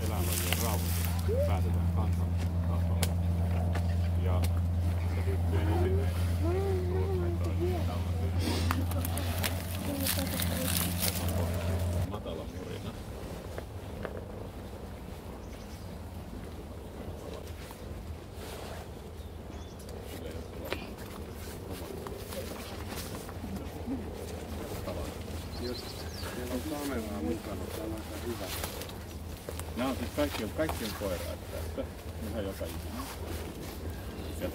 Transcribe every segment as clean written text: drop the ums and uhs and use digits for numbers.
eläinlajien rauhoitus päätetään kansallisella tasolla. Ja se liittyy esineisiin, matala murina. Jos siellä on kameraa mukana, tämä on aika hyvä. Nämä on siis kaikki on koiraita tässä, ihan joka ikinen. Ja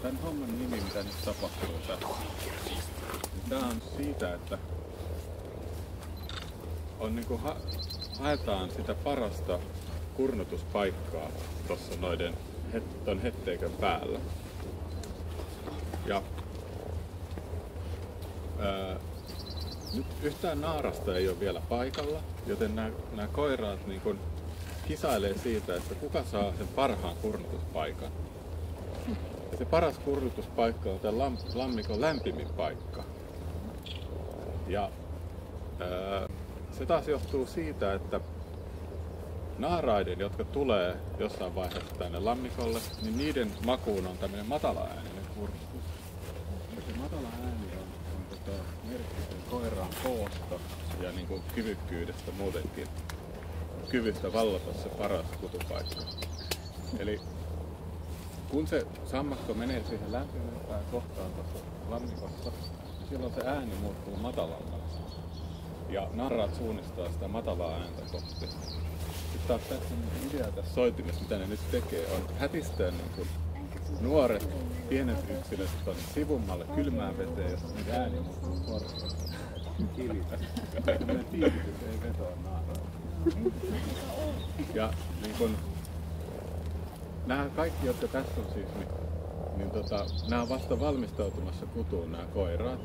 tämän homman nimi, mitä nyt tapahtuu tässä, tämä on siitä, että on niinku haetaan sitä parasta kurnutuspaikkaa tuossa ton hetteikön päällä. Ja nyt yhtään naarasta ei ole vielä paikalla, joten nämä koiraat niin kun kisailee siitä, että kuka saa sen parhaan kurnutuspaikan. Ja se paras kurnutuspaikka on tämän lammikon lämpimin paikka. Ja se taas johtuu siitä, että naaraiden, jotka tulee jossain vaiheessa tänne lammikolle, niin niiden makuun on tämmöinen matala-ääninen kurnutus. Ja se matala ääni on merkki sen koiraan koosta ja niin kuin kyvykkyydestä muutenkin. Kyvystä vallata se paras kutupaikka. Eli kun se sammakko menee siihen lämpimempään kohtaan tuossa lammikossa, niin silloin se ääni muuttuu matalammaksi. Ja narraat suunnistaa sitä matalaa ääntä kohti. Sitten taas tässä idea tässä soitimessa, mitä ne nyt tekee, on hätistää niin kuin nuoret, pienet yksilöt tuonne sivummalle kylmään veteen, jossa niitä ääni muuttuu korkeasti. Kilitä. Tämmöinen tiivitys ei vetoa naaraan. Ja niin kun, nämä kaikki, jotka tässä on siis, niin nämä on vasta valmistautumassa kutuun nämä koiraat.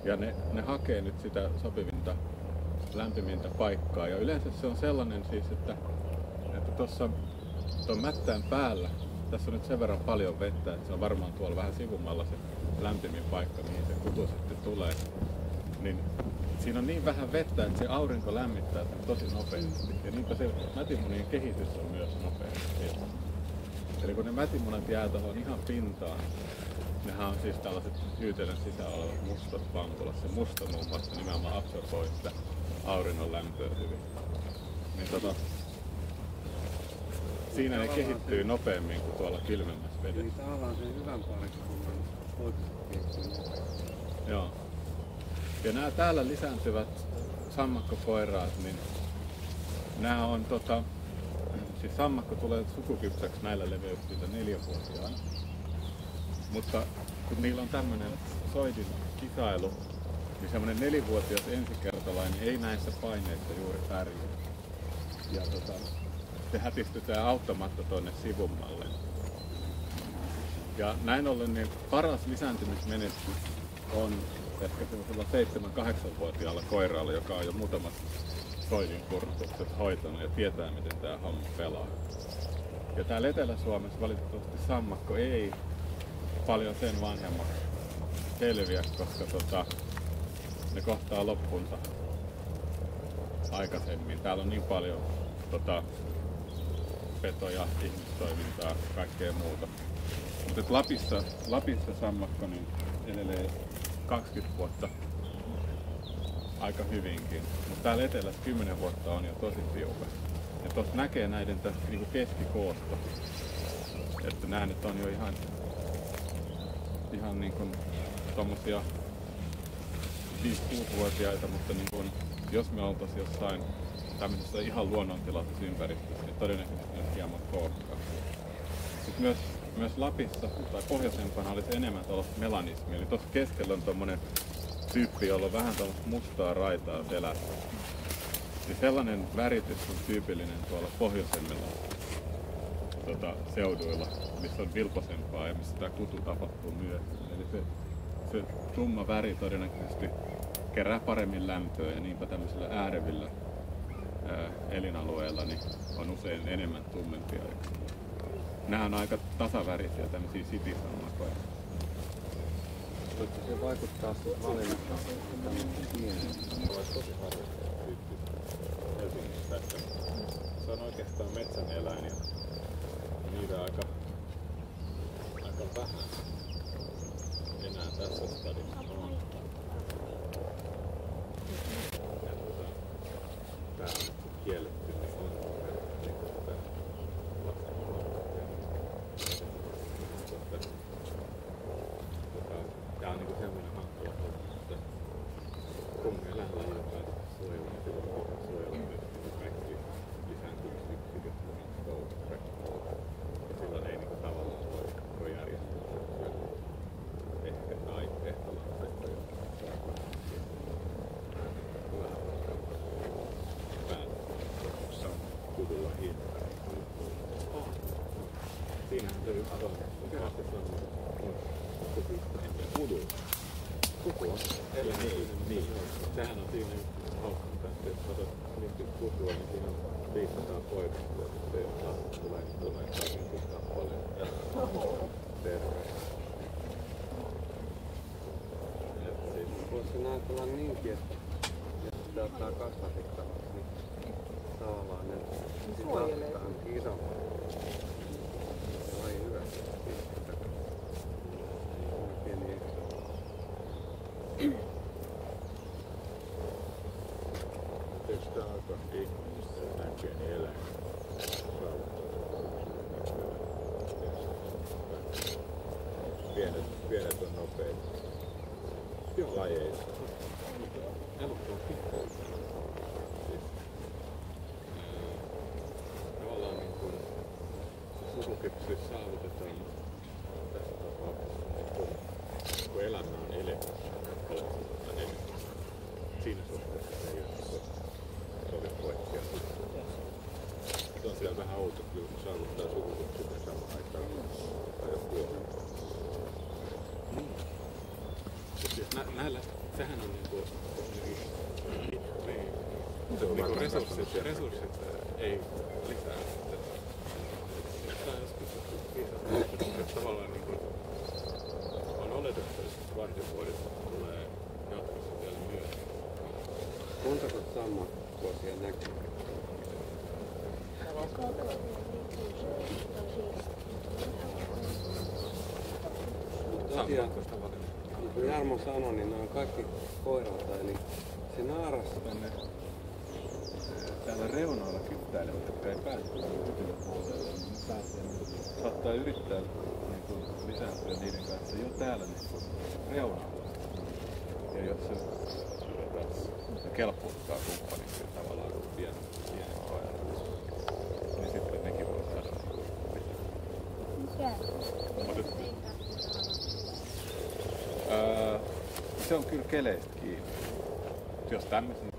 Ja ne hakee nyt sitä sopivinta, lämpimintä paikkaa. Ja yleensä se on sellainen siis, että tuossa tuon mättään päällä, tässä on nyt sen verran paljon vettä, että se on varmaan tuolla vähän sivummalla se lämpimin paikka, mihin se kutu sitten tulee. Niin siinä on niin vähän vettä, että se aurinko lämmittää sen tosi nopeasti. Ja niinpä se mätimunien kehitys on myös nopeasti. Eli kun ne mätimunat jää tuohon ihan pintaan, nehän on siis tällaiset hyytelön sisällä olevat mustat pampulat. Se musta muun muassa nimenomaan absorboi sitä auringon lämpöä hyvin. Niin siinä ne kehittyy nopeammin kuin tuolla kylmemmässä vedessä. Eli tavallaan sen hyvän paikkakunnan oikeasti. Joo. Ja nämä täällä lisääntyvät sammakkokoiraat, niin nämä on siis sammakko tulee sukukypsäksi näillä leveyksillä 4-vuotiaana. Mutta kun niillä on tämmöinen soidin kisailu, niin semmoinen 4-vuotias ensikertalainen ei näissä paineissa juuri pärjää. Ja se hätistytään auttamatta tuonne sivummalle. Ja näin ollen niin paras lisääntymismenestys on ehkä semmoisella 7-8-vuotiaalla koiraalla, joka on jo muutamat soidin kurnutukset hoitanut ja tietää, miten tämä homma pelaa. Ja täällä Etelä-Suomessa valitettavasti sammakko ei paljon sen vanhemmaksi selviä, koska ne kohtaa loppunsa aikaisemmin. Täällä on niin paljon petoja, ihmistoimintaa, kaikkea muuta. Mutta Lapissa sammakko niin edelleen 20 vuotta aika hyvinkin. Mutta täällä etelässä 10 vuotta on jo tosi tiukas. Ja tuossa näkee näiden tästä niinku keskikoosta, että nämä nyt on jo ihan niin kuin tommosia 5-6-vuotiaita, mutta niin kuin, jos me oltaisiin jossain tämmöisessä ihan luonnontilaisessa ympäristössä, niin todennäköisesti olisi hieman kookkaa. Sitten myös Lapissa tai pohjoisempana olisi enemmän tuollaista melanismia, eli tuossa keskellä on tommonen tyyppi, jolla on vähän tuollaista mustaa raitaa selässä. Niin sellainen väritys on tyypillinen tuolla pohjoisemmilla seuduilla, missä on vilposempaa ja missä tämä kutu tapahtuu myöhemmin. Eli se tumma väri todennäköisesti kerää paremmin lämpöä ja niinpä tämmöisillä äärevillä elinalueilla niin on usein enemmän tummempia. Nämä on aika tasavärisiä, tämmöisiä sitisammakoja. Mutta se vaikuttaa sitten valinnassa tämmöisen pienen. Olisi tosi harvinaista Helsingissä, että se on oikeastaan metsäneläin ja niitä aika vähän enää tässä stadissa on. Ja tää on kielletty, niin on tää on niinku semmoinen hankala homma, että kun eläinlaji on päätetty suojella, niin silloin pitää suojella myös kaikki lisääntymisyksiköt, ja silloin ei niinku tavallaan voi järjestää ehkä ehtolanteita, jotka päätössä on kudulla hinta. Siinähän se yksi on. Mikä se on? Kudu. Kudu on. Niin. Sehän on siinä hauskasta, että jos otat kudua, niin siinä on 500 poikasta, ja sitten jos taas tulee 100 kappaleen. Terve. Voisi näin olla niinkin, että jos sitä ottaa kasvatettavaksi, niin tavallaan ne lastaan isommat. Se on hyvä. Pieni ekstra. Tietysti tämä on aika ihmeellistä, että näin pieni eläin pienet on nopeita lajeita. Elokka on pikkuinen. Tavallaan niin kuin sukukypsyys saavutetaan tässä tapauksessa, kun elämä on eletty 340. Siinä suhteessa se ei ole kovin poikkea. Se on siellä vähän outo, kun saavuttaa sukukypsyyden samaan aikaan tai jo kuolee. Näillä, sehän on niinku resurssit ei lisää. Tämä on joskus tavallaan niinku on oletettavasti, että vaihdevuodet tulee jatkossa vielä myöhemmin. Montako sammakkoa näkyy? Sammakkoista paljon. Niin kuin Jarmo sanoi, niin nämä on kaikki koiralta, eli se naaras Tänne täällä reunoilla kyttäilemät, jotka ei pääse yläpuolelle, niin ne pääsee, saattaa yrittää niin kuin lisääntyä niiden kanssa jo täällä niin kuin reunalla. Ja jos se kelpuuttaa kumppaniksi tavallaan kuin pienen koiran, niin sitten nekin voi saada se on kyllä keleistä kiinni. Jos tämmöisen